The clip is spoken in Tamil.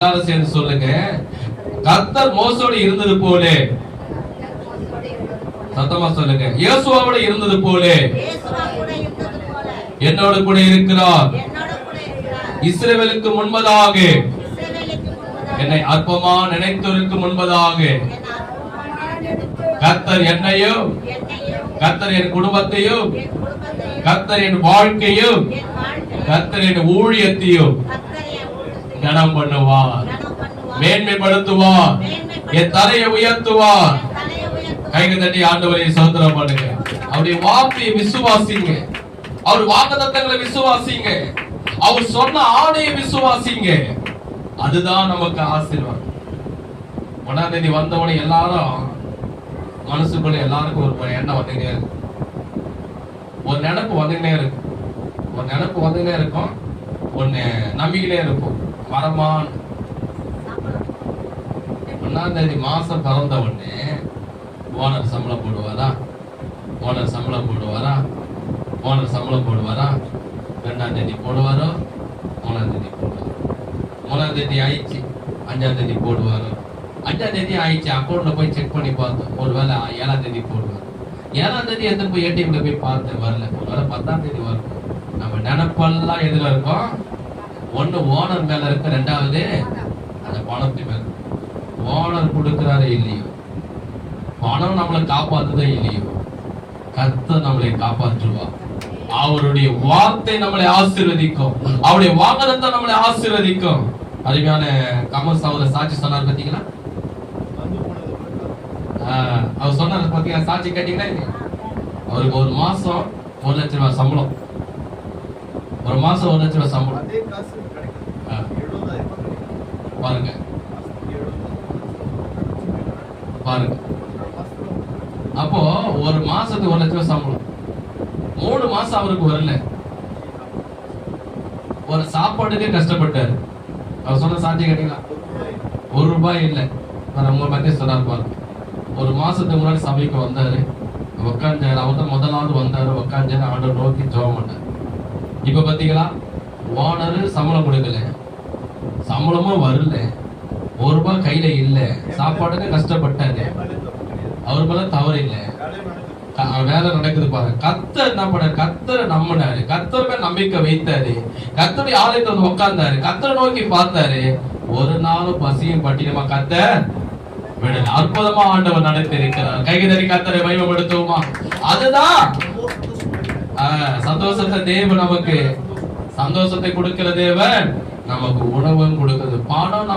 சேர்ந்து சொல்லுங்க, கர்த்தர் மோசோடு இருந்தது போல, சத்தமா சொல்லுங்க, இயேசுவோடு இருந்தது போல என்னோடு கூட இருக்கிறார். இஸ்ரவேலுக்கு முன்பதாக, என்னை அற்பமா நினைத்தோருக்கு முன்பதாக கர்த்தர் என்னையும், கர்த்தர் என் குடும்பத்தையும், கர்த்தர் என் வாழ்க்கையும், கர்த்தர் என் ஊழியத்தையும் கனம் பண்ணுவார், மேன்மைப்படுத்துவார், என் தலையை உயர்த்துவார். கைகள் தட்டி ஆண்டவரை சோதனம் பண்ணுங்க. அவருடைய வார்த்தையை விசுவாசிங்க, அவர் வாக்குத்தத்தங்களை விசுவாசிங்க, அவர் சொன்ன ஆணையை விசுவாசிங்க. அதுதான் நமக்கு ஆசீர்வாதம். 1ஆம் தேதி வந்தவனை எல்லாரும் மனசுக்குள்ள எல்லாருக்கும் ஒரு எண்ணம் வந்துட்டே இருக்கு, ஒரு நினைப்பு வந்துட்டே இருக்கு, ஒரு நினைப்பு வந்துட்டே இருக்கும், ஒன்னு நம்பிக்கிட்டே இருக்கும். வரமான் 1ஆம் தேதி மாசம் பிறந்த உடனே ஓனர் சம்பளம் போடுவாரா, ஓனர் சம்பளம் போடுவாரா, ஓனர் சம்பளம் போடுவாரா, 2ஆம் தேதி போடுவாரோ, 3ஆம் தேதி போடுவாரோ, 3ஆம் தேதி ஆயிடுச்சு, 5ஆம் தேதி போடுவாரோ, 5ஆம் தேதி ஆயிடுச்சு, அக்கௌண்ட்ல போய் செக் பண்ணி பார்த்தோம், ஒருவேளை 7ஆம் தேதி போடுவார், 7ஆம் தேதி எடுத்து போய் ஏடிஎம்ல போய் பார்த்தேன், வரல, ஒருவேளை 10ஆம் தேதி வரும். நம்ம நினைப்பெல்லாம் எதுல இருக்கோம்? ஒண்ணு ஓனர் மேல இருக்கு, 2வது அந்த பணத்து மேல. ஓனர் கொடுக்கிறாரே இல்லையோ, பணம் நம்மளை காப்பாத்துதே இல்லையோ, கர்த்தர் நம்மளை காப்பாற்றுவார். அவருடைய வார்த்தை நம்மளை ஆசீர்வதிக்கும், அவருடைய வாக்குத்தத்தம் நம்மளை ஆசீர்வதிக்கும். அருமையான கமல் சகோதரர் சாட்சி சொன்னார் பாத்தீங்களா? அவர் சொன்னார் பாத்தீங்களா? சாட்சி கேட்டீங்களா? அவருக்கு ஒரு மாசம் 1 லட்சம் ரூபாய் சம்பளம், ஒரு மாசம் 1 லட்சம் ரூபாய் சம்பளம். பாருங்க பாருங்க, அப்போ ஒரு மாசத்துக்கு 1 லட்சம் ரூபாய் சம்பளம், 3 மாசம் அவருக்கு வரல, ஒரு சாப்பாடுக்கே கஷ்டப்பட்டாரு. அவர் சொன்ன சாட்சி கேட்டீங்களா? 1 ரூபாய் இல்லை. உங்க பத்தி சொன்னார் பாருங்க. ஒரு மாசத்துக்கு முன்னாடி சபைக்கு வந்தாரு, உட்காந்தாரு, அவர் தான் முதலாவது வந்தாரு, உட்காந்தாரு, ஆண்டவர் நோக்கி ஜெபம் பண்ணாரு. இப்ப பாத்தீங்களா, ஓனரு சம்பளம் கொடுக்கல, சம்பளமும் வரல, 1 ரூபாய் கையில இல்ல, சாப்பாடுக்கு கஷ்டப்பட்டாரு. அவர் மேல தவறு இல்ல, வேலை நடக்குது பாருங்க. கர்த்தர் என்ன பண்ணாரு? கர்த்தரை நம்பினாரு, கர்த்தர் மேல நம்பிக்கை வைத்தாரு, கர்த்தருடைய ஆலயத்தை வந்து உட்கார்ந்தாரு, கர்த்தரை நோக்கி பார்த்தாரு. ஒரு நாளும் பசியும் பட்டினமா கர்த்தர் விடல. அற்புதமா ஆண்டவர் நடத்தி இருக்கிறார். கைகதறி கர்த்தரை மகிமைப்படுத்துவோமா? அதுதான் சந்தோஷத்தை தேவன் நமக்கு, சந்தோஷத்தை கொடுக்கிற தேவன் நமக்கு உணவும் கொடுக்கிறது. பணம்